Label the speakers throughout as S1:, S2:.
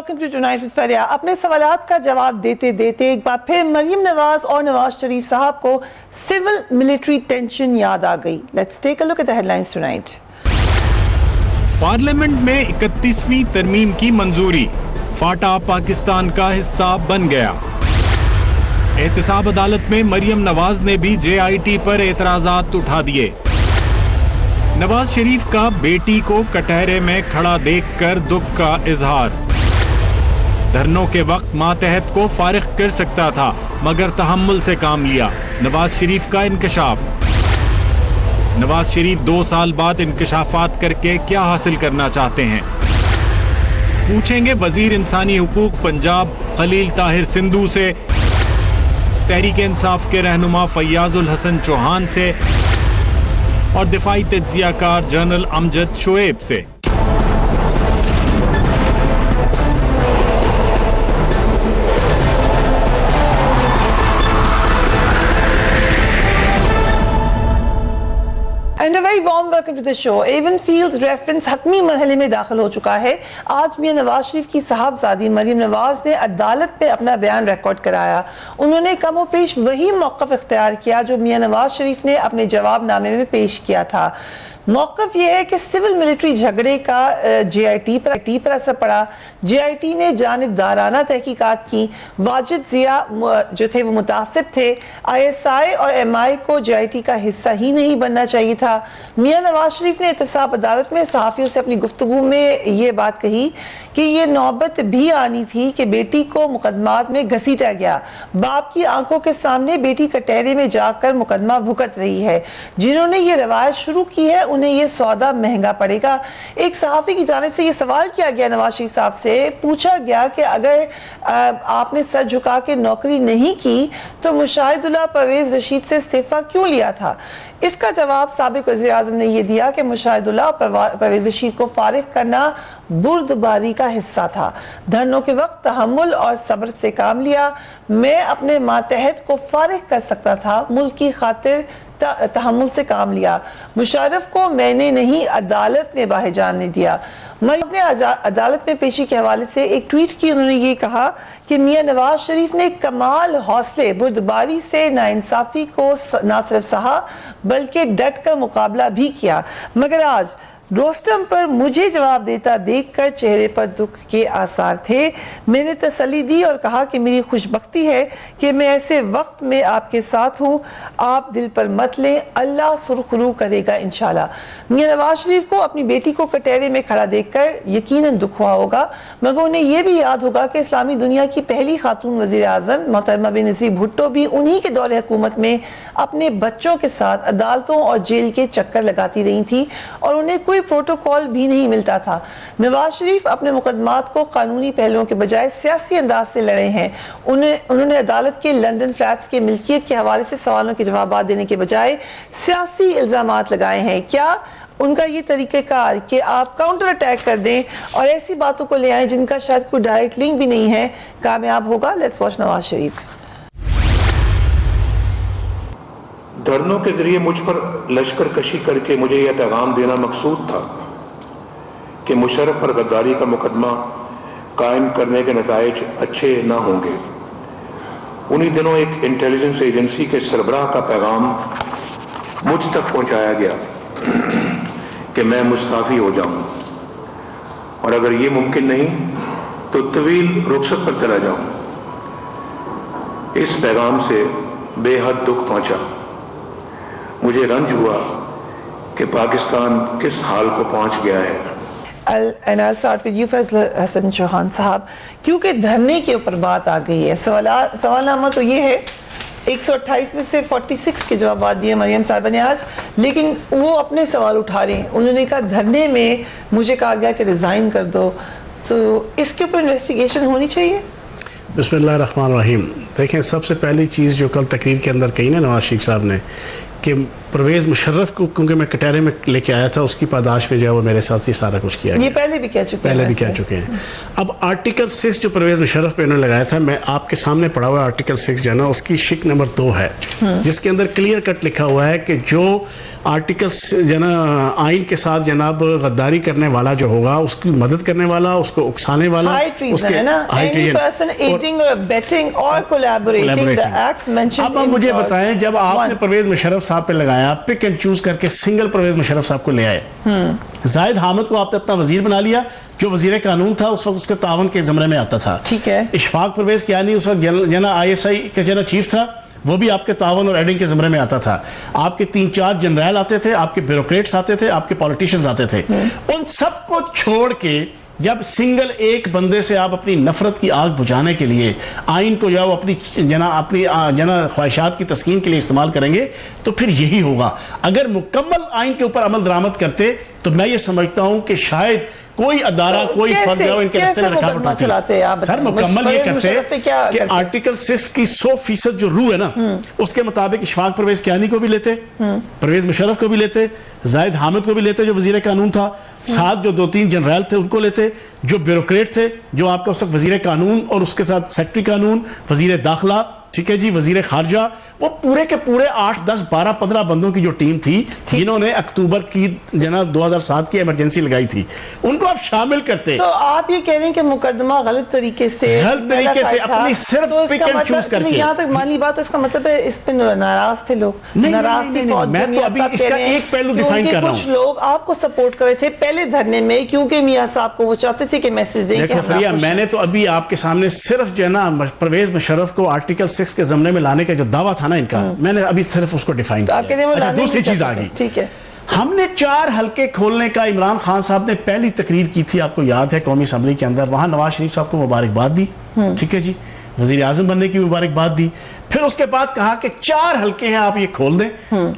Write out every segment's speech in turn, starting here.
S1: Welcome to tonight with Fareeha. اپنے سوالات کا جواب دیتے دیتے ایک بار پھر مریم نواز اور نواز شریف صاحب کو سول ملٹری ٹینشن یاد آ گئی۔ Let's take a look at the headlines tonight.
S2: Parliament میں 31ویں ترمیم کی منظوری، فاٹا پاکستان کا حصہ بن گیا۔ احتساب عدالت میں مریم نواز نے بھی JIT پر اعتراضات اٹھا دیے۔ نواز شریف کا بیٹی کو کٹہرے میں کھڑا دیکھ کر دکھ کا اظہار۔ دھرنوں کے وقت ماتحت کو فارغ کر سکتا تھا مگر تحمل سے کام لیا، نواز شریف کا انکشاف۔ نواز شریف 2 سال بعد انکشافات کر کے کیا حاصل کرنا چاہتے ہیں؟ پوچھیں گے وزیر انسانی حقوق پنجاب خلیل طاہر سندھو سے، تحریک انصاف کے رہنما فیاض الحسن چوہان سے اور دفاعی تجزیہ کار جنرل امجد شعیب سے۔
S1: And a very warm welcome to the show. Avenfield reference حتمی مرحلے میں داخل ہو چکا ہے۔ آج میاں نواز شریف کی صاحبزادی مریم نواز نے عدالت میں اپنا بیان ریکارڈ کرایا۔ انہوں نے کم و پیش وہی موقف اختیار کیا جو میاں نواز شریف نے اپنے جواب نامے میں پیش کیا تھا۔ موقف یہ ہے کہ سول ملٹری جھگڑے کا JIT پر اثر پڑا۔ JIT نے جانبدارانہ تحقیقات کی۔ واجد ضیاء جو تھے وہ متعصب تھے۔ ISI اور MI کو JIT کا حصہ ہی نہیں بننا چاہیے تھا۔ میاں نواز شریف نے احتساب عدالت میں صحافیوں سے اپنی گفتگو میں یہ بات کہی کہ یہ نوبت بھی آنی تھی کہ بیٹی کو مقدمات میں گھسیٹا گیا۔ باپ کی آنکھوں کے سامنے بیٹی کٹہرے میں جا کر مقدمہ بھگت رہی ہے۔ جنہوں نے یہ روایت شروع کی ہے انہیں یہ سودا مہنگا پڑے گا۔ ایک صحافی کی جانب سے یہ سوال کیا گیا نواز شریف صاحب سے، پوچھا گیا کہ اگر آپ نے سر جھکا کے نوکری نہیں کی تو مشاہد اللہ پرویز رشید سے استعفیٰ کیوں لیا تھا؟ اس کا جواب سابق وزیر اعظم نے یہ دیا کہ مشاہد اللہ اور پرویز رشید کو فارغ کرنا بردباری کا حصہ تھا۔ دھرنوں کے وقت تحمل اور صبر سے کام لیا۔ میں اپنے ماتحت کو فارغ کر سکتا تھا، ملک کی خاطر تحمل سے کام لیا۔ مشرف کو میں نے نہیں عدالت نے باہر جانے دیا۔ مریم نے عدالت میں پیشی کے حوالے سے ایک ٹویٹ کی۔ انہوں نے یہ کہا کہ میاں نواز شریف نے کمال حوصلے بردباری سے ناانصافی کو نہ صرف سہا بلکہ ڈٹ کر مقابلہ بھی کیا، مگر آج روسٹم پر مجھے جواب دیتا دیکھ کر چہرے پر دکھ کے آثار تھے۔ میں نے تسلی دی اور کہا کہ میری خوش بختی ہے کہ میں ایسے وقت میں آپ کے ساتھ ہوں، آپ دل پر مت لیں، اللہ سرخرو کرے گا انشاءاللہ۔ میاں نواز شریف کو اپنی بیٹی کو کٹہرے میں کھڑا دیکھ کر یقیناً دکھ ہوا ہوگا، مگر انہیں یہ بھی یاد ہوگا کہ اسلامی دنیا کی پہلی خاتون وزیر اعظم محترمہ بینظیر بھٹو بھی انہی کے دور حکومت میں اپنے بچوں کے ساتھ عدالتوں اور جیل کے چکر لگاتی رہی تھی اور انہیں کوئی پروٹوکول بھی نہیں ملتا تھا۔ نواز شریف اپنے مقدمات کو قانونی پہلوؤں کے بجائے سیاسی انداز سے لڑے ہیں۔ انہوں نے عدالت کے لندن فلیٹس کے ملکیت کے حوالے سے سوالوں کے جوابات دینے کے بجائے سیاسی الزامات لگائے ہیں۔ کیا ان کا یہ طریقہ کار کہ آپ کاؤنٹر اٹیک کر دیں اور ایسی باتوں کو لے آئیں جن کا شاید کوئی ڈائریکٹ لنک بھی نہیں ہے، کامیاب ہوگا؟ Let's watch Nawaz Sharif.
S3: دھرنوں کے ذریعے مجھ پر لشکر کشی کر کے مجھے یہ پیغام دینا مقصود تھا کہ مشرف پر غداری کا مقدمہ قائم کرنے کے نتائج اچھے نہ ہوں گے۔ انہی دنوں ایک انٹیلیجنس ایجنسی کے سربراہ کا پیغام مجھ تک پہنچایا گیا کہ میں مستعفی ہو جاؤں اور اگر یہ ممکن نہیں تو طویل رخصت پر چلا جاؤں۔ اس پیغام سے بے حد دکھ پہنچا۔ مجھے رنج ہوا کہ پاکستان کس حال کو پہنچ گیا ہے۔
S1: And I'll start with you فیض حسن چوہان صاحب، کیونکہ دھرنے کے اوپر بات آ گئی ہے۔ سوال نامہ تو یہ ہے 128 میں سے 46 کے جوابات دیے مریم صاحبہ نے آج، لیکن وہ اپنے سوال اٹھا رہے ہیں۔ انہوں نے کہا دھرنے میں مجھے کہا گیا کہ ریزائن کر دو، اس کے اوپر انویسٹیگیشن ہونی چاہیے۔
S4: بسم اللہ الرحمن الرحیم۔ دیکھیں، سب سے پہلی چیز جو کل تقریر کے اندر کہی نا نواز شریف صاحب نے کہ پرویز مشرف کو کیونکہ میں کٹہرے میں لے کے آیا تھا، اس کی پاداش میں جو ہے وہ میرے ساتھ یہ سارا کچھ کیا گیا.
S1: یہ پہلے بھی کہہ چکے ہیں.
S4: اب آرٹیکل 6 جو پرویز مشرف پہ انہوں نے لگایا تھا، میں آپ کے سامنے پڑھا ہوا آرٹیکل 6 جو ہے نا، اس کی شق نمبر 2 ہے، جس کے اندر کلیئر کٹ لکھا ہوا ہے کہ جو آرٹیکل جو نا آئین کے ساتھ جناب غداری کرنے والا جو ہوگا، اس کی مدد کرنے والا، اس کو اکسانے والا، اب آپ مجھے بتائیں، جب آپ نے پرویز مشرف صاحب پہ لگایا، پک اینڈ چوز کر کے سنگل پرویز مشرف صاحب کو لے آئے. زاہد حامد کو آپ نے اپنا وزیر بنا لیا، جو وزیر قانون تھا اس وقت اس کے تعاون کے زمرے میں آتا تھا.
S1: ٹھیک ہے.
S4: اشفاق پرویز کیانی اس وقت جنا ISI کا جنا چیف تھا، وہ بھی آپ کے تعاون اور ایڈنگ کے زمرے میں آتا تھا. آپ کے 3-4 جنرل آتے تھے، آپ کے بیوروکریٹس آتے تھے، آپ کے پولیٹیشنز آتے تھے. ان سب کو چھوڑ کے جب سنگل ایک بندے سے آپ اپنی نفرت کی آگ بجھانے کے لیے آئین کو جو اپنی خواہشات کی تسکین کے لیے استعمال کریں گے تو پھر یہی ہوگا. اگر مکمل آئین کے اوپر عمل درآمد کرتے تو میں یہ سمجھتا ہوں کہ شاید کوئی ادارہ کوئی فرد جو ان کے رستے میں رکھا اٹھاتے. سر مکمل یہ کرتے کہ آرٹیکل 6 کی 100% جو روح ہے نا، اس کے مطابق اشفاق پرویز کیانی کو بھی لیتے، پرویز مشرف کو بھی لیتے، زاہد حامد کو بھی لیتے جو وزیر قانون تھا، ساتھ جو 2-3 جنرل تھے ان کو لیتے، جو بیوروکریٹ تھے، جو آپ کا اس وقت وزیر قانون اور اس کے ساتھ سیکرٹری قانون، وزیر داخلہ، ٹھیک ہے جی، وزیر خارجہ، وہ پورے کے پورے 8, 10, 12, 15 بندوں کی جو ٹیم تھی جنہوں نے اکتوبر کی 2007 کی ایمرجنسی لگائی تھی، ان کو آپ شامل کرتے.
S1: تو آپ یہ کہہ رہے ہیں کہ مقدمہ غلط طریقے سے
S4: اپنی صرف پک اینڈ چوز کر کے،
S1: یہاں تک مانی بات، اس کا مطلب ہے اس پہ ناراض تھے لوگ.
S4: میں تو ابھی اس کا ایک پہلو ڈیفائن کر رہا ہوں.
S1: کچھ لوگ آپ کو سپورٹ کر رہے تھے پہلے دھرنے میں کیونکہ میاں صاحب کو وہ چاہتے تھے کہ میسج دیں.
S4: دیکھو فریہ، میں نے تو ابھی آپ کے سامنے صرف جو ہے نا پرویز مشرف کو آرٹیکل 6 کے زمرے میں لانے کا جو دعویٰ تھا نا ان کا، میں نے ابھی صرف اس کو ڈیفائن کیا. اچھا، دوسری چیز آ گئی.
S1: ٹھیک ہے.
S4: ہم نے 4 حلقے کھولنے کا عمران خان صاحب نے پہلی تقریر کی تھی، آپ کو یاد ہے، قومی اسمبلی کے اندر. وہاں نواز شریف صاحب کو مبارکباد دی، ٹھیک ہے جی، وزیر اعظم بننے کی مبارکباد دی. پھر اس کے بعد کہا کہ 4 حلقے ہیں، آپ یہ کھول دیں.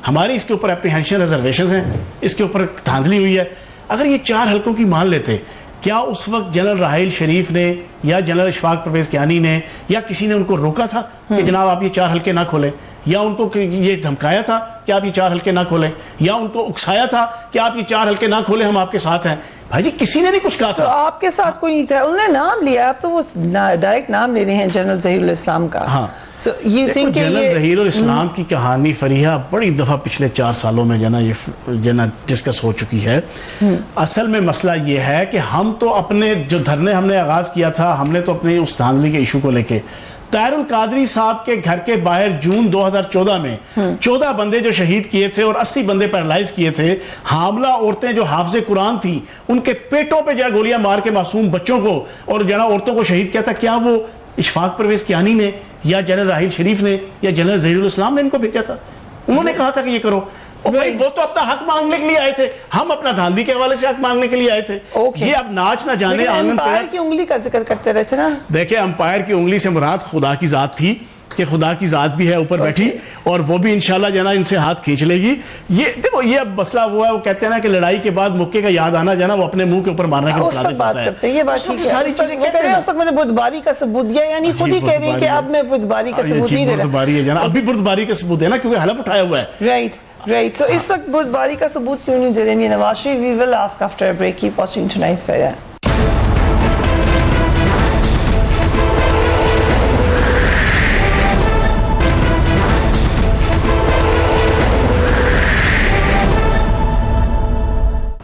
S4: ہماری اس کے اوپر اپریہنشن ریزرویشنز ہیں، اس کے اوپر دھاندلی ہوئی ہے. اگر یہ 4 حلقوں کی مان لیتے، کیا اس وقت جنرل راحیل شریف نے یا جنرل اشفاق پرویز کیانی نے یا کسی نے ان کو روکا تھا کہ جناب آپ یہ 4 حلقے نہ کھولیں، یا ان کو یہ دھمکایا تھا کہ آپ یہ 4 حلقے نہ کھولیں، یا ان کو اکسایا تھا کہ آپ یہ 4 حلقے نہ کھولیں، ہم آپ کے ساتھ ہیں؟ بھائی جی کسی نے نہیں کچھ کہا تھا.
S1: آپ کے ساتھ کوئی نہیں تھا، انہوں نے نام لیا، اب تو وہ ڈائریکٹ نام لے رہے ہیں جنرل ظہیر الاسلام کا.
S4: ہاں، جنرل ظہیر الاسلام کی کہانی فریحہ بڑی دفعہ پچھلے 4 سالوں میں یہ ڈسکس ہو چکی ہے. اصل میں مسئلہ یہ ہے کہ ہم تو اپنے جو دھرنے ہم نے آغاز کیا تھا، ہم نے تو اپنے اس دھاندلی کے ایشو کو لے کے طاہر القادری صاحب کے گھر کے باہر جون 2014 میں 14 بندے جو شہید کیے تھے اور 80 بندے پیرالائز کیے تھے، حاملہ عورتیں جو حافظ قرآن تھیں ان کے پیٹوں پہ جو گولیاں مار کے معصوم بچوں کو اور عورتوں کو شہید کیا تھا، کیا وہ اشفاق پرویز کیانی نے یا جنرل راحیل شریف نے یا جنرل ظہیر الاسلام نے ان کو بھیجا تھا؟ انہوں نے کہا تھا کہ یہ کرو. وہ تو اپنا حق مانگنے کے لیے آئے تھے، ہم اپنا دھاندلی کے حوالے سے حق مانگنے کے لیے آئے تھے. یہ اب ناچ نہ جانے
S1: امپائر کی انگلی کا ذکر کرتے رہتے نا.
S4: دیکھیں، امپائر کی انگلی سے مراد خدا کی ذات تھی کہ خدا کی ذات بھی ہے اوپر بیٹھی، اور وہ بھی انشاءاللہ جنا ان سے ہاتھ کھینچ لے گی. یہ دیکھو، یہ اب مسئلہ ہوا ہے، وہ کہتے ہیں نا کہ لڑائی کے بعد مکے کا یاد آنا جانا وہ اپنے منہ کے اوپر مارنا کے مترادف ہوتا ہے.
S1: یہ بات ٹھیک ہے،
S4: ساری چیزیں کہتے ہیں.
S1: اس وقت میں نے بردباری کا ثبوت دیا، یعنی خود ہی کہہ رہی ہیں کہ اب میں بردباری کا ثبوت نہیں دے رہا.
S4: بردباری ہے جنا، اب بھی بردباری کا ثبوت ہے نا، کیونکہ حلف اٹھایا ہوا ہے.
S1: Right. So اس وقت بردباری کا ثبوت کیوں نہیں دے رہے ہیں Nawaz Sharif? We will ask after a break. Keep watching tonight's Fair.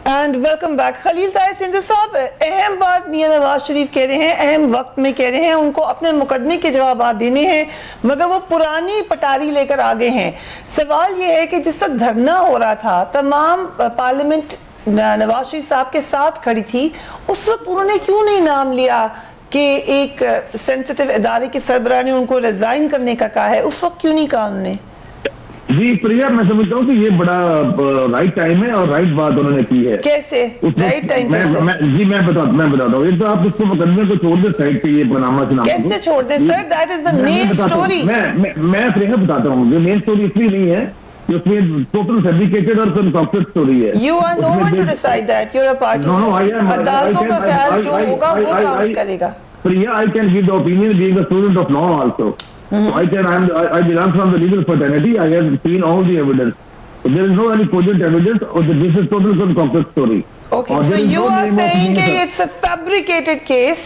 S1: And welcome back. Khalil Tahir Sandhu صاحب، اہم بات میاں نواز شریف کہہ رہے ہیں، اہم وقت میں کہہ رہے ہیں، ان کو اپنے مقدمے کے جوابات دینے ہیں، مگر وہ پرانی پٹاری لے کر آگے ہیں. سوال یہ ہے کہ جس وقت دھرنا ہو رہا تھا، تمام پارلیمنٹ نواز شریف صاحب کے ساتھ کھڑی تھی، اس وقت انہوں نے کیوں نہیں نام لیا کہ ایک سینسٹیو ادارے کے سربراہ نے ان کو ریزائن کرنے کا کہا ہے؟ اس وقت کیوں نہیں کہا انہوں نے؟
S5: جی پریا، میں سمجھتا ہوں کہ یہ بڑا رائٹ ٹائم ہے اور رائٹ بات انہوں نے کی ہے.
S1: کیسے رائٹ ٹائم؟
S5: جی میں بتاتا ہوں. ایک تو آپ اس کو مقدمے کو چھوڑ دیں سائڈ پہ، یہ پاناما سے نام
S1: کیسے چھوڑ دیں سر؟ That is the main story.
S5: میں فریحہ بتاتا ہوں، یہ مین اسٹوری اس لیے نہیں ہے کہ اس میں ٹوٹل فیبریکیٹڈ اور کنکاکٹڈ اسٹوری ہے.
S1: You are no one to decide that. You're a party. عدالتوں کا خیال جو ہوگا وہ کاؤنٹ کرے گا.
S5: Priya, I can give the opinion being a student of law also. So I belong from the legal fraternity. I have seen all the evidence. there is no any cogent evidence, or this is total concocted story.
S1: Okay,
S5: Or
S1: so
S5: there is
S1: you
S5: no
S1: are
S5: name of
S1: saying that
S5: minister.
S1: it's a fabricated case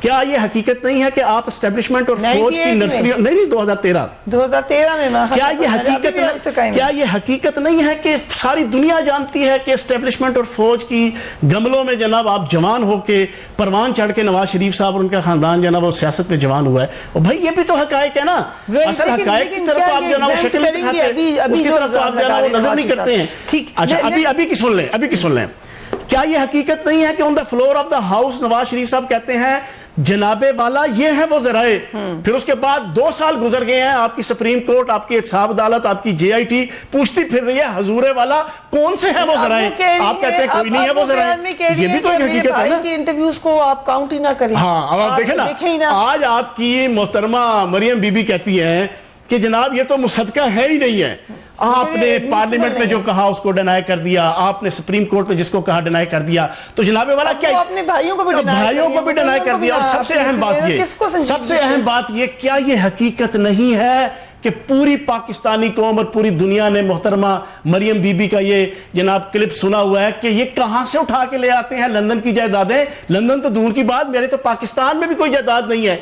S4: کیا یہ حقیقت نہیں ہے کہ آپ establishment اور فوج کی نرسری نہیں 2013
S1: میں
S4: کیا یہ حقیقت نہیں ہے کہ ساری دنیا جانتی ہے کہ اسٹیبلشمنٹ اور فوج کی گملوں میں جناب آپ جوان ہو کے پروان چڑھ کے نواز شریف صاحب اور ان کا خاندان جناب وہ سیاست میں جوان ہوا ہے؟ اور بھائی یہ بھی تو حقائق ہے نا، اصل حقائق کی طرف آپ جناب وہ شکل دکھاتے ہیں، اس کی طرف تو آپ جناب وہ نظر نہیں کرتے ہیں. ٹھیک، اچھا ابھی کی سن لیں. کیا یہ حقیقت نہیں ہے کہ on the floor of the house Nawaz Sharif صاحب کہتے ہیں جناب والا یہ ہیں وہ ذرائع، پھر اس کے بعد 2 سال گزر گئے ہیں، آپ کی سپریم کورٹ، آپ کی احتساب عدالت، آپ کی JIT پوچھتی پھر رہی ہے حضور والا کون سے ہیں وہ ذرائع، آپ کہتے ہیں کوئی نہیں ہے وہ ذرائع. یہ بھی تو ایک حقیقت ہے نا.
S1: انٹرویوز کو آپ کاؤنٹ ہی نہ کریں.
S4: ہاں اب آپ دیکھیں نا، آج آپ کی محترمہ مریم بی بی کہتی ہیں کہ جناب یہ تو مصدقہ ہے ہی نہیں ہے. آپ نے پارلیمنٹ میں جو کہا اس کو ڈینائی کر دیا، آپ نے سپریم کورٹ میں جس کو کہا ڈینائی کر دیا، تو جناب والا کیا
S1: اپنے بھائیوں کو بھی ڈینائی
S4: کر دیا. اور سب سے اہم بات یہ کیا یہ حقیقت نہیں ہے کہ پوری پاکستانی قوم اور پوری دنیا نے محترمہ مریم بی بی کا یہ جناب کلپ سنا ہوا ہے کہ یہ کہاں سے اٹھا کے لے آتے ہیں لندن کی جائیدادیں. لندن تو دور کی بات، میرے تو پاکستان میں بھی کوئی جائیداد نہیں ہے.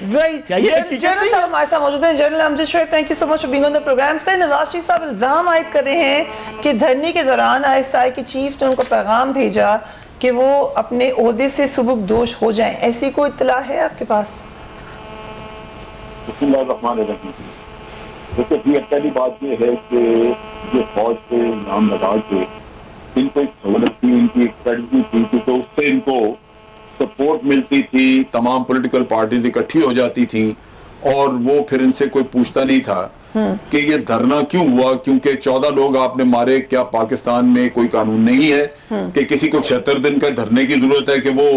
S4: کیا یہ حقیقت نہیں ہے؟
S1: ہمارے ساتھ موجود ہیں general Amjad Shoaib. Thank you so much for being on the programme. سے نواز شریف صاحب الزام عائد کر رہے ہیں کہ دھرنے کے دوران ISI کے چیف نے ان کو پیغام بھیجا کہ وہ اپنے عہدے سے سبکدوش ہو جائیں. ایسی کوئی اطلاع ہے آپ کے پاس؟
S5: بسم اللہ الرحمن الرحیم. دیکھیے پہلی بات یہ ہے کہ یہ فوج سے نام لگا کے ان کو ایک سہولت تھی، ان کی ایک اسٹریٹجی تھی کہ اس سے ان کو سپورٹ ملتی تھی، تمام پولیٹیکل پارٹیز اکٹھی ہو جاتی تھی اور وہ پھر ان سے کوئی پوچھتا نہیں تھا کہ یہ دھرنا کیوں ہوا، کیونکہ 14 لوگ آپ نے مارے. کیا پاکستان میں کوئی قانون نہیں ہے کہ کسی کو 76 دن کا دھرنے کی ضرورت ہے کہ وہ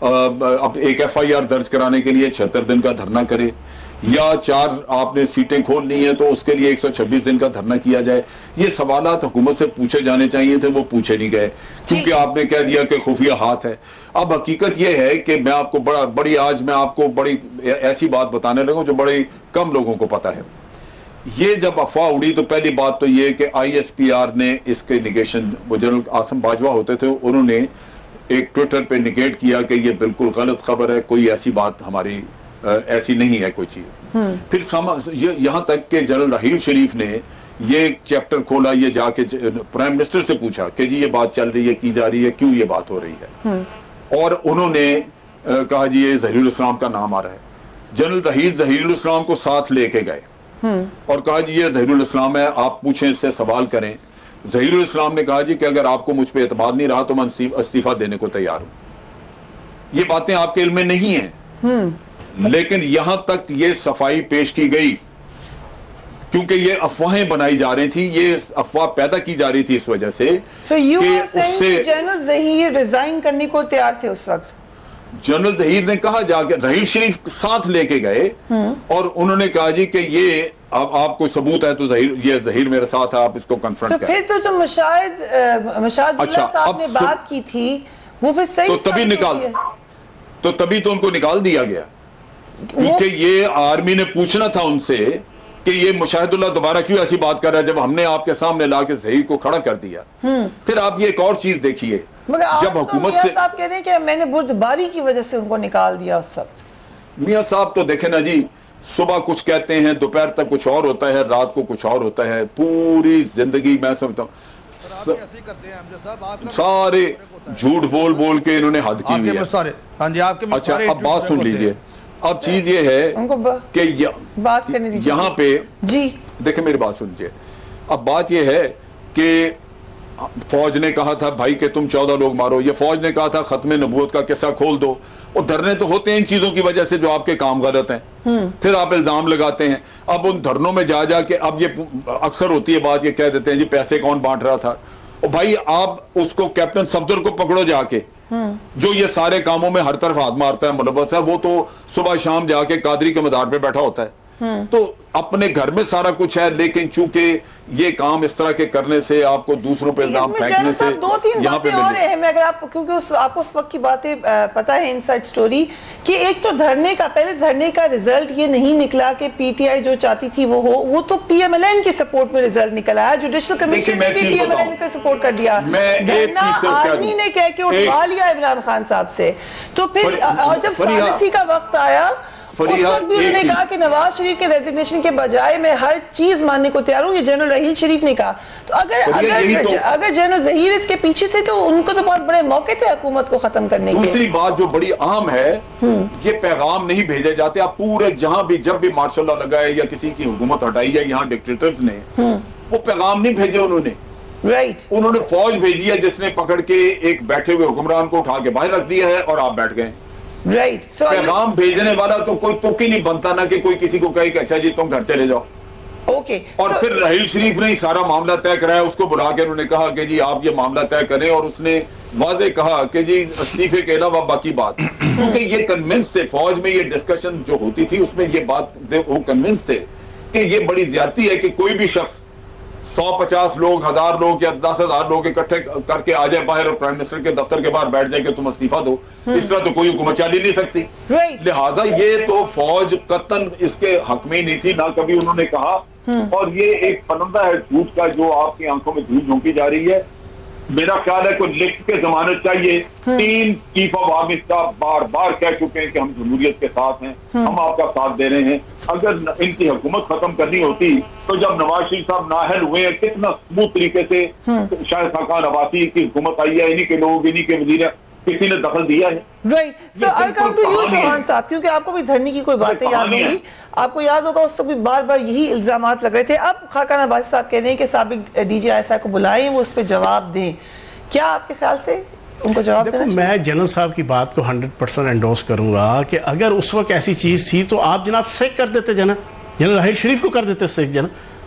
S5: اب ایک FIR درج کرانے کے لیے 76 دن کا دھرنا کرے، یا 4 آپ نے سیٹیں کھول لی ہیں تو اس کے لیے 126 دن کا دھرنا کیا جائے؟ یہ سوالات حکومت سے پوچھے جانے چاہیے تھے، وہ پوچھے نہیں گئے کیونکہ آپ نے کہہ دیا کہ خفیہ ہاتھ ہے. اب حقیقت یہ ہے کہ میں آپ کو آج میں آپ کو بڑی ایسی بات بتانے لگا جو بڑی کم لوگوں کو پتا ہے. یہ جب افواہ اڑی تو پہلی بات تو یہ کہ ISPR نے اس کے نگیشن، وہ جنرل عاصم باجوہ ہوتے تھے، انہوں نے ایک ٹویٹر پہ نگیٹ کیا کہ یہ بالکل غلط خبر ہے، کوئی ایسی بات ہماری ایسی نہیں ہے کوئی چیز. پھر یہاں تک کہ جنرل رحیل شریف نے یہ چیپٹر کھولا، یہ جا کے پرائم منسٹر سے پوچھا کہ جی یہ بات چل رہی ہے، کی جا رہی ہے، کیوں یہ بات ہو رہی ہے؟ اور انہوں نے کہا جی یہ ظہیر الاسلام کا نام آ رہا ہے. جنرل رحیل ظہیر الاسلام کو ساتھ لے کے گئے اور کہا جی یہ ظہیر الاسلام ہے، آپ پوچھیں، اس سے سوال کریں. ظہیر الاسلام نے کہا جی کہ اگر آپ کو مجھ پہ اعتماد نہیں رہا تو میں استعفیٰ دینے کو تیار ہوں. یہ باتیں آپ کے علم میں نہیں ہیں، لیکن یہاں تک یہ صفائی پیش کی گئی کیونکہ یہ افواہیں بنائی جا رہی تھی، یہ افواہ پیدا کی جا رہی تھی اس وجہ سے کہ اس سے
S1: جنرل ظہیر ریزائن کرنے کو تیار تھے اس وقت.
S5: جنرل ظہیر نے کہا، جا کے رحیل شریف ساتھ لے کے گئے اور انہوں نے کہا جی کہ یہ اب آپ کو ثبوت ہے تو ظہیر میرے ساتھ ہے، آپ اس کو کنفرنٹ کریں.
S1: پھر تو جو مشاہد صاحب نے بات کی تھی وہ پھر صحیح
S5: تو تبھی تو ان کو نکال دیا گیا کیونکہ یہ آرمی نے پوچھنا تھا ان سے کہ یہ مشاہد اللہ دوبارہ کیوں ایسی بات کر رہا ہے جب ہم نے آپ کے سامنے لا کے ظہیر کو کھڑا کر دیا. پھر آپ یہ ایک اور چیز دیکھیے، جب حکومت سے
S1: صاحب کہہ رہے ہیں کہ میں نے بردباری کی وجہ سے ان کو نکال دیا اس وقت.
S5: میاں صاحب تو دیکھیں نا جی، صبح کچھ کہتے ہیں، دوپہر تک کچھ اور ہوتا ہے، رات کو کچھ اور ہوتا ہے. پوری زندگی میں سمجھتا ہوں سارے جھوٹ بول بول کے انہوں نے حد کی ہوئی ہے. اچھا اب بات سن لیجئے. اب چیز یہ ہے کہ یہاں پہ
S1: جی
S5: دیکھیں میری بات سنیے. اب بات یہ ہے کہ فوج نے کہا تھا بھائی کہ تم 14 لوگ مارو، یہ فوج نے کہا تھا ختم نبوت کا قصہ کھول دو. اور دھرنے تو ہوتے ہیں ان چیزوں کی وجہ سے جو آپ کے کام غلط ہیں، پھر آپ الزام لگاتے ہیں. اب ان دھرنوں میں جا کے اب یہ اکثر ہوتی ہے بات، یہ کہہ دیتے ہیں جی پیسے کون بانٹ رہا تھا. اور بھائی آپ اس کو کیپٹن صفدر کو پکڑو جا کے، جو یہ سارے کاموں میں ہر طرف ہاتھ مارتا ہے ملوث ہے، وہ تو صبح شام جا کے قادری کے مزار پہ بیٹھا ہوتا ہے.
S6: تو اپنے گھر میں سارا کچھ ہے، لیکن چونکہ یہ کام اس طرح کے کرنے سے، آپ کو دوسروں پہ الزام پھینکنے سے
S1: دو تین
S6: یہاں پہ
S1: باتیں اور ہیں، اگر آپ کیونکہ آپ کو اس وقت کی باتیں پتہ ہے انسائیڈ سٹوری، کہ ایک تو دھرنے کا پہلے دھرنے کا رزلٹ یہ نہیں نکلا کہ پی ٹی آئی جو چاہتی تھی وہ ہو، وہ تو پی ایم ایل این کی سپورٹ میں رزلٹ نکل آیا، جوڈیشل کمیشن نے بھی پی ایم ایل این کا سپورٹ کر دیا، دھرنا آرمی نے کہہ کے اٹھوا لیا عمران خان صاحب سے۔ تو پھر جب فارسی کا وقت آیا اس وقت بھی انہوں نے کہا کہ نواز شریف کے ریزگنیشن کے بجائے میں ہر چیز ماننے کو تیار ہوں، یہ جنرل رحیل شریف نے کہا۔ تو اگر جنرل ظہیر اس کے پیچھے تھے تو ان کو تو بہت بڑے موقع تھے حکومت کو ختم کرنے کے۔
S6: دوسری بات جو بڑی عام ہے، یہ پیغام نہیں بھیجے جاتے، آپ پورے جہاں بھی جب بھی مارشل لا لگا ہے یا کسی کی حکومت ہٹائی ہے یہاں ڈکٹیٹرز نے، وہ پیغام نہیں بھیجے انہوں نے، انہوں نے فوج بھیجی ہے جس نے پکڑ کے ایک بیٹھے ہوئے حکمران کو اٹھا کے باہر رکھ دیا ہے اور آپ بیٹھ گئے۔ پیغام بھیجنے والا تو کوئی تک ہی نہیں بنتا نا کہ کوئی کسی کو کہے کہ اچھا جی تم گھر چلے جاؤ۔ اور پھر رحیل شریف نے سارا معاملہ طے کرایا، اس کو بلا کے انہوں نے کہا کہ جی آپ یہ معاملہ طے کریں، اور اس نے واضح کہا کہ جی استعفے کے علاوہ باقی بات، کیونکہ یہ کنونس تھے فوج میں، یہ ڈسکشن جو ہوتی تھی اس میں یہ بات وہ کنونس تھے کہ یہ بڑی زیادتی ہے کہ کوئی بھی شخص 150 لوگ، 1000 لوگ یا 10,000 لوگ اکٹھے کر کے آ جائے باہر اور پرائم منسٹر کے دفتر کے باہر بیٹھ جائے کہ تم استعفیٰ دو، اس طرح تو کوئی حکومت چل ہی نہیں سکتی۔ لہٰذا یہ تو فوج قطعاً اس کے حق میں نہیں تھی، نہ کبھی انہوں نے کہا، اور یہ ایک پرندہ ہے جھوٹ کا جو آپ کی آنکھوں میں دھول جھونکی جا رہی ہے۔ میرا خیال ہے کوئی لکھ کے ضمانت چاہیے۔ 3 چیف آف آرمی اسٹاف بار بار کہہ چکے ہیں کہ ہم جمہوریت کے ساتھ ہیں، ہم آپ کا ساتھ دے رہے ہیں۔ اگر ان کی حکومت ختم کرنی ہوتی تو جب نواز شریف صاحب نااہل ہوئے ہیں، کتنا سموتھ طریقے سے شاہد خاقان عباسی کی حکومت آئی ہے، انہی کے لوگ، انہی کے وزیر، کسی نے دخل دیا ہے؟
S1: So I'll come to you Chauhan صاحب، کیونکہ آپ کو بھی دھرنے کی کوئی باتیں یاد ہوں گی، آپ کو یاد ہوگا اس سے بھی بار بار یہی الزامات لگ رہے تھے۔ اب خاقان عباسی صاحب کہہ رہے ہیں کہ سابق ڈی جی آئی صاحب کو بلائیں، وہ اس پہ جواب دیں، کیا آپ کے خیال سے ان کو جواب دینا
S4: دیکھو میں جنرل صاحب کی بات کو 100% انڈورس کروں گا کہ اگر اس وقت ایسی چیز تھی تو آپ جناب سیک کر دیتے، جنرل رحیل شریف کو کر دیتے سیک،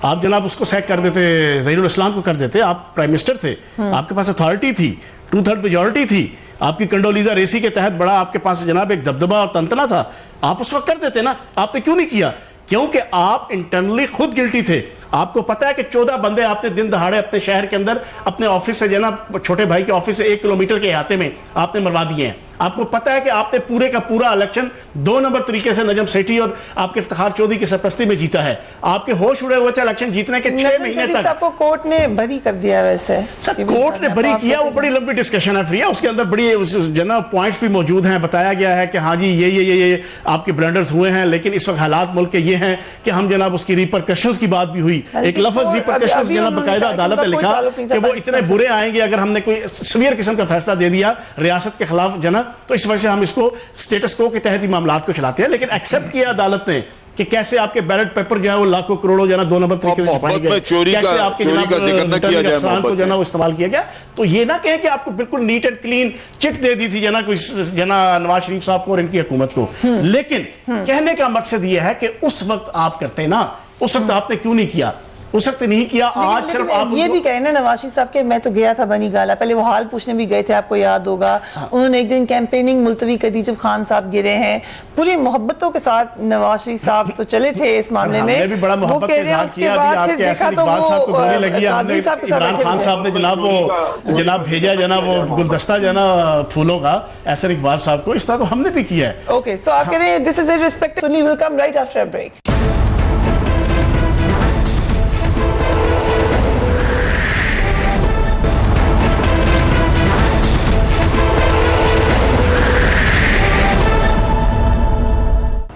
S4: آپ جناب اس کو سیک کر دیتے، ظہیر الاسلام کو کر دیتے، آپ پرائم منسٹر تھے، آپ کے پاس اتھارٹی تھی، 2/3 میجورٹی تھی، آپ کی کنڈولیزا ریسی کے تحت بڑا آپ کے پاس جناب ایک دبدبہ اور تنتنا تھا، آپ اس وقت کر دیتے نا، آپ نے کیوں نہیں کیا؟ کیونکہ آپ انٹرنلی خود گلٹی تھے۔ آپ کو پتا ہے کہ 14 بندے آپ نے دن دہاڑے اپنے شہر کے اندر اپنے آفس سے جناب چھوٹے بھائی کے آفس سے 1 کلومیٹر کے احاطے میں آپ نے مروا دیے ہیں۔ آپ کو پتا ہے کہ آپ نے پورے کا پورا الیکشن 2 نمبر طریقے سے نجم سیٹھی اور آپ کے افتخار چودھری کی سرپرستی میں جیتا ہے۔ آپ کے ہوش اڑے ہوئے تھے الیکشن جیتنے کے 6 مہینے تک۔
S1: آپ کو کورٹ نے بری کر دیا ویسے؟
S4: سر کورٹ نے بری کیا، وہ بڑی لمبی ڈسکشن ہے فریا، اس کے اندر بڑی جناب پوائنٹس بھی موجود ہیں، بتایا گیا ہے کہ ہاں جی یہ آپ کے بلنڈرز ہوئے ہیں، لیکن اس وقت حالات ملک کے یہ ہیں کہ ہم جناب اس کی ریپرکشنز کی بات بھی ہوئی، ایک لفظ ریپرکشنز جناب باقاعدہ عدالت نے لکھا کہ وہ اتنے برے آئیں گے اگر ہم نے کوئی سویر قسم کا فیصلہ دے دیا ریاست کے خلاف جناب، تو اس وجہ سے ہم اس کو سٹیٹس کو کے تحت ہی معاملات کو چلاتے ہیں۔ لیکن ایکسپٹ کیا عدالت نے کہ کیسے آپ کے بیلٹ پیپر جو ہے وہ لاکھوں کروڑوں جو ہے 2 نمبر طریقے سے چھپائے گئے، کیسے آپ کے جناب افسران کو جو ہے وہ استعمال کیا گیا۔ تو یہ نہ کہیں کہ آپ کو بالکل نیٹ اینڈ کلین چٹ دے دی تھی جناب نواز شریف صاحب کو اور ان کی حکومت کو، لیکن کہنے کا مقصد یہ ہے کہ اس وقت آپ کرتے نا، اس وقت آپ نے کیوں نہیں کیا؟ اس وقت نہیں کیا، آج صرف آپ
S1: یہ بھی کہیں نا نواز شریف صاحب کے، میں تو گیا تھا بنی گالا، پہلے وہ حال پوچھنے بھی گئے تھے، آپ کو یاد ہوگا، انہوں نے ایک دن کیمپیننگ ملتوی کر دی جب خان صاحب گرے ہیں، پوری محبتوں کے ساتھ نواز شریف صاحب تو چلے تھے اس معاملے میں،
S4: ہم نے بھی بڑا محبت کا اظہار کیا، ابھی آپ کے احسن اقبال صاحب کو گولی لگی، ہم نے عمران خان صاحب نے جناب بھیجا جناب وہ گلدستہ جناب پھولوں کا احسن اقبال صاحب کو، اس طرح تو ہم نے بھی کیا ہے۔
S1: اوکے سو آپ کہہ رہے ہیں this is respect, we will come right after a break.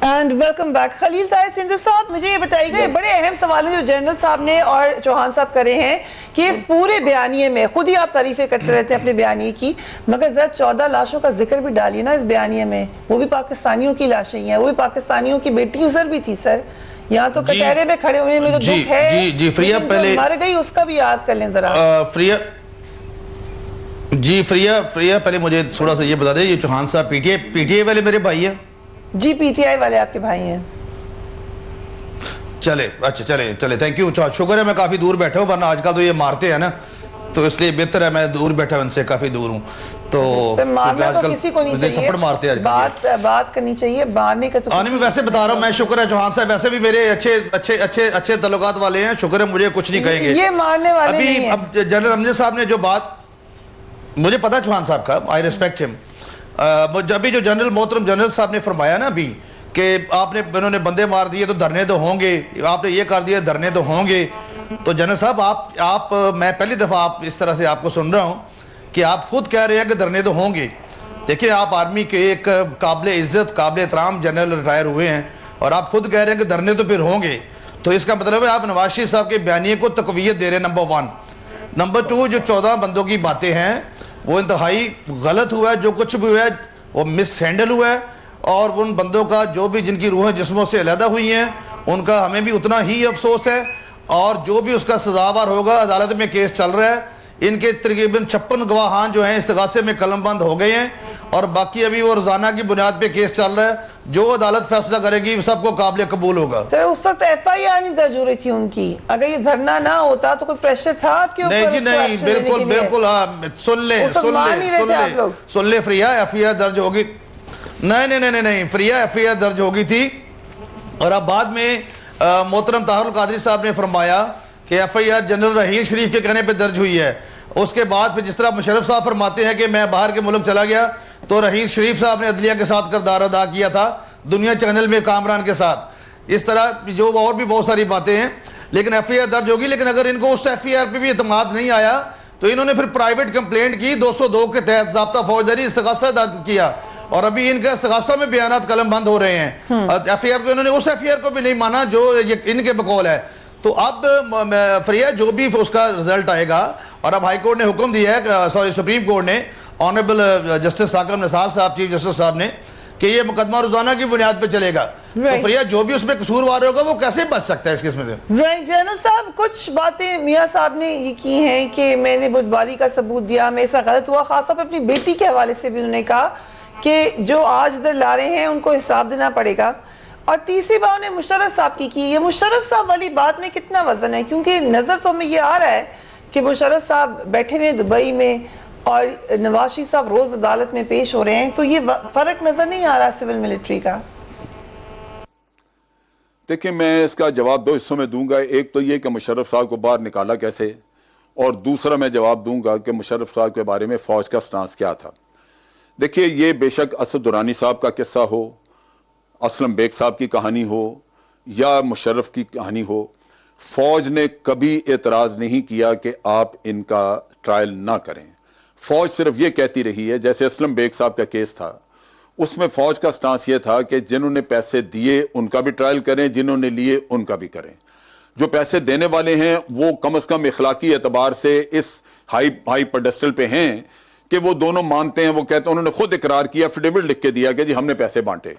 S1: And welcome back. Khalil Tahir Sandhu صاحب مجھے یہ بتائیے گا، یہ بڑے اہم سوال ہیں جو جنرل صاحب نے اور چوہان صاحب کرے ہیں کہ اس پورے بیانیے میں خود ہی آپ تعریفیں کرتے رہتے ہیں اپنے بیانیے کی، مگر ذرا 14 لاشوں کا ذکر بھی ڈالیے نا اس بیانیے میں، وہ بھی پاکستانیوں کی لاشیں ہیں، وہ بھی پاکستانیوں کی بیٹی ازر بھی تھی سر، یہاں تو کٹہرے میں کھڑے ہونے میں تو دکھ ہے،
S7: جی فریا پہلے
S1: مر گئی اس کا بھی یاد کر لیں ذرا۔
S7: فریا پہلے مجھے تھوڑا سا یہ بتا دیں، یہ چوہان صاحب پی ٹی آئی والے میرے بھائی ہیں؟
S1: جی پی ٹی آئی والے آپ کے بھائی ہیں۔
S7: چلے اچھا چلے تھینک یو، شکر ہے میں کافی دور بیٹھا ہوں، ورنہ آج کل تو یہ مارتے ہیں نا، تو اس لیے بہتر ہے میں دور بیٹھا ہوں ان سے، کافی دور ہوں۔ تو
S1: مارنا تو کسی کو نہیں چاہیے,
S7: تھپڑ مارتے ہیں
S1: بات کرنی چاہیے, مارنے کا تو
S7: آنے میں ویسے بتا رہا ہوں میں, شکر ہے چوہان صاحب ویسے بھی میرے اچھے تعلقات والے ہیں, شکر ہے مجھے کچھ نہیں کہیں گے.
S1: یہ مارنے والے
S7: ابھی
S1: نہیں ہیں.
S7: اب جنرل امجد صاحب نے جو بات, مجھے پتا چوہان صاحب کا, آئی ریسپیکٹ ہم, ابھی جو محترم جنرل صاحب نے فرمایا نا ابھی کہ انہوں نے بندے مار دیے تو دھرنے تو ہوں گے, آپ نے یہ کر دیا دھرنے تو ہوں گے, تو جنرل صاحب آپ میں پہلی دفعہ آپ اس طرح سے آپ کو سن رہا ہوں کہ آپ خود کہہ رہے ہیں کہ دھرنے تو ہوں گے. دیکھیں آپ آرمی کے ایک قابل عزت قابل احترام جنرل ریٹائر ہوئے ہیں اور آپ خود کہہ رہے ہیں کہ دھرنے تو پھر ہوں گے, تو اس کا مطلب ہے آپ نواز شریف صاحب کے بیانیے کو تقویت دے رہے ہیں, نمبر 1. نمبر 2, جو 14 بندوں کی باتیں ہیں وہ انتہائی غلط ہوا ہے, جو کچھ بھی ہوا ہے وہ مس ہینڈل ہوا ہے, اور ان بندوں کا جو بھی جن کی روحیں جسموں سے علیحدہ ہوئی ہیں ان کا ہمیں بھی اتنا ہی افسوس ہے, اور جو بھی اس کا سزاوار ہوگا, عدالت میں کیس چل رہا ہے, ان کے تقریباً 56 گواہان جو ہیں استغاثے میں قلم بند ہو گئے ہیں, اور باقی ابھی وہ روزانہ کی بنیاد پہ کیس چل رہا ہے, جو عدالت فیصلہ کرے گی سب کو قابل قبول ہوگا.
S1: سر اس وقت FIR نہیں درج ہو رہی تھی ان کی, اگر یہ دھرنا نہ ہوتا تو کوئی پریشر تھا آپ کے اوپر؟
S7: نہیں جی نہیں, بالکل ہاں, سن لے فریا FIR درج ہوگی, نہیں فریا FIR درج ہوگی تھی, اور اب بعد میں محترم طاہر القادری صاحب نے فرمایا کہ FIR جنرل رحیل شریف کے کہنے پہ درج ہوئی ہے. اس کے بعد پھر جس طرح مشرف صاحب فرماتے ہیں کہ میں باہر کے ملک چلا گیا, تو رحیل شریف صاحب نے عدلیہ کے ساتھ کردار ادا کیا تھا دنیا چینل میں کامران کے ساتھ. اس طرح جو اور بھی بہت ساری باتیں ہیں, لیکن FIR درج ہوگی. لیکن اگر ان کو اس FIR پہ بھی اعتماد نہیں آیا تو انہوں نے پھر پرائیویٹ کمپلینٹ کی 202 کے تحت, ضابطہ فوجداری استغاثہ درج کیا, اور ابھی ان کا استغاثہ میں بیانات قلم بند ہو رہے ہیں. FIR پہ انہوں نے اس FIR کو بھی نہیں مانا جو ان کے بقول ہے. تو اب فریا جو بھی اس کا رزلٹ آئے گا, اور اب ہائی کورٹ نے حکم دیا ہے, سپریم کورٹ نے, آنریبل جسٹس ثاقب نثار صاحب, چیف جسٹس صاحب نے, کہ یہ مقدمہ روزانہ کی بنیاد پہ چلے گا. تو فریا جو بھی اس میں قصوروار ہوگا وہ کیسے بچ سکتا ہے اس قسم سے؟
S1: جنرل صاحب کچھ باتیں میاں صاحب نے یہ کی ہیں کہ میں نے بتباری کا ثبوت دیا, میں ایسا غلط ہوا, خاص طور پہ اپنی بیٹی کے حوالے سے بھی انہوں نے کہا کہ جو آج ادھر لا رہے ہیں ان کو حساب دینا پڑے گا. اور تیسری بات انہیں مشرف صاحب کی, یہ مشرف صاحب والی بات میں کتنا وزن ہے؟ کیونکہ نظر تو ہمیں یہ آ رہا ہے کہ مشرف صاحب بیٹھے ہوئے دبئی میں اور نواز شریف صاحب روز عدالت میں پیش ہو رہے ہیں, تو یہ فرق نظر نہیں آ رہا سول ملٹری کا.
S6: دیکھیں میں اس کا جواب 2 حصوں میں دوں گا. ایک تو یہ کہ مشرف صاحب کو باہر نکالا کیسے, اور دوسرا میں جواب دوں گا کہ مشرف صاحب کے بارے میں فوج کا سٹانس کیا تھا. دیکھیے یہ بے شک اسد درانی صاحب کا قصہ ہو, اسلم بیگ صاحب کی کہانی ہو, یا مشرف کی کہانی ہو, فوج نے کبھی اعتراض نہیں کیا کہ آپ ان کا ٹرائل نہ کریں. فوج صرف یہ کہتی رہی ہے, جیسے اسلم بیگ صاحب کا کیس تھا, اس میں فوج کا سٹانس یہ تھا کہ جنہوں نے پیسے دیے ان کا بھی ٹرائل کریں, جنہوں نے لیے ان کا بھی کریں. جو پیسے دینے والے ہیں وہ کم از کم اخلاقی اعتبار سے اس ہائی پیڈسٹل پہ ہیں کہ وہ دونوں مانتے ہیں, وہ کہتے ہیں, انہوں نے خود اقرار کیا, ایفیڈیوٹ لکھ کے دیا کہ جی ہم نے پیسے بانٹے.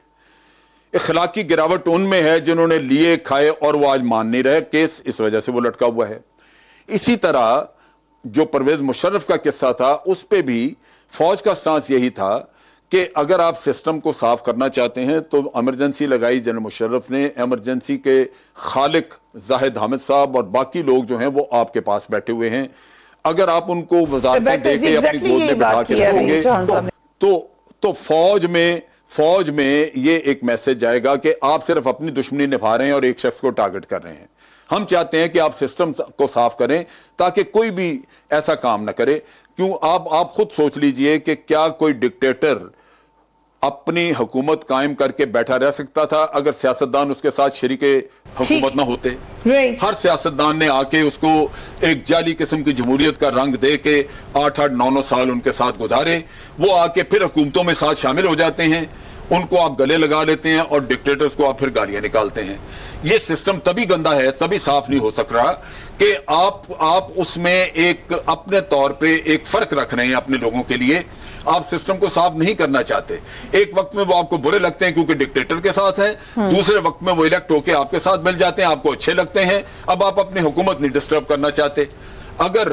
S6: اخلاقی گراوٹ ان میں ہے جنہوں نے لیے کھائے اور وہ آج مان نہیں رہے, کیس اس وجہ سے وہ لٹکا ہوا ہے. اسی طرح جو پرویز مشرف کا قصہ تھا اس پہ بھی فوج کا سٹانس یہی تھا کہ اگر آپ سسٹم کو صاف کرنا چاہتے ہیں تو ایمرجنسی لگائی جنرل مشرف نے. ایمرجنسی کے خالق زاہد حامد صاحب اور باقی لوگ جو ہیں وہ آپ کے پاس بیٹھے ہوئے ہیں. اگر آپ ان کو وزارتیں دے کے اپنی گود میں بٹھا کے رکھو گے تو فوج میں یہ ایک میسج جائے گا کہ آپ صرف اپنی دشمنی نبھا رہے ہیں اور ایک شخص کو ٹارگٹ کر رہے ہیں. ہم چاہتے ہیں کہ آپ سسٹم کو صاف کریں تاکہ کوئی بھی ایسا کام نہ کرے. کیوں آپ خود سوچ لیجئے کہ کیا کوئی ڈکٹیٹر اپنی حکومت قائم کر کے بیٹھا رہ سکتا تھا اگر سیاستدان اس کے ساتھ شریک حکومت نہ ہوتے؟ ہر سیاستدان نے آ کے اس کو ایک جعلی قسم کی جمہوریت کا رنگ دے کے 8-9 سال ان کے ساتھ گزارے. وہ آ کے پھر حکومتوں میں ساتھ شامل ہو جاتے ہیں, ان کو آپ گلے لگا لیتے ہیں اور ڈکٹیٹرز کو آپ پھر گالیاں نکالتے ہیں. یہ سسٹم تبھی گندا ہے, تبھی صاف نہیں ہو سک رہا کہ آپ اس میں ایک اپنے طور پہ ایک فرق رکھ رہے ہیں اپنے لوگوں کے لیے. آپ سسٹم کو صاف نہیں کرنا چاہتے. ایک وقت میں وہ آپ کو برے لگتے ہیں کیونکہ ڈکٹیٹر کے ساتھ ہے, دوسرے وقت میں وہ الیکٹ ہو کے آپ کے ساتھ مل جاتے ہیں, آپ کو اچھے لگتے ہیں. اب آپ اپنی حکومت نہیں ڈسٹرب کرنا چاہتے. اگر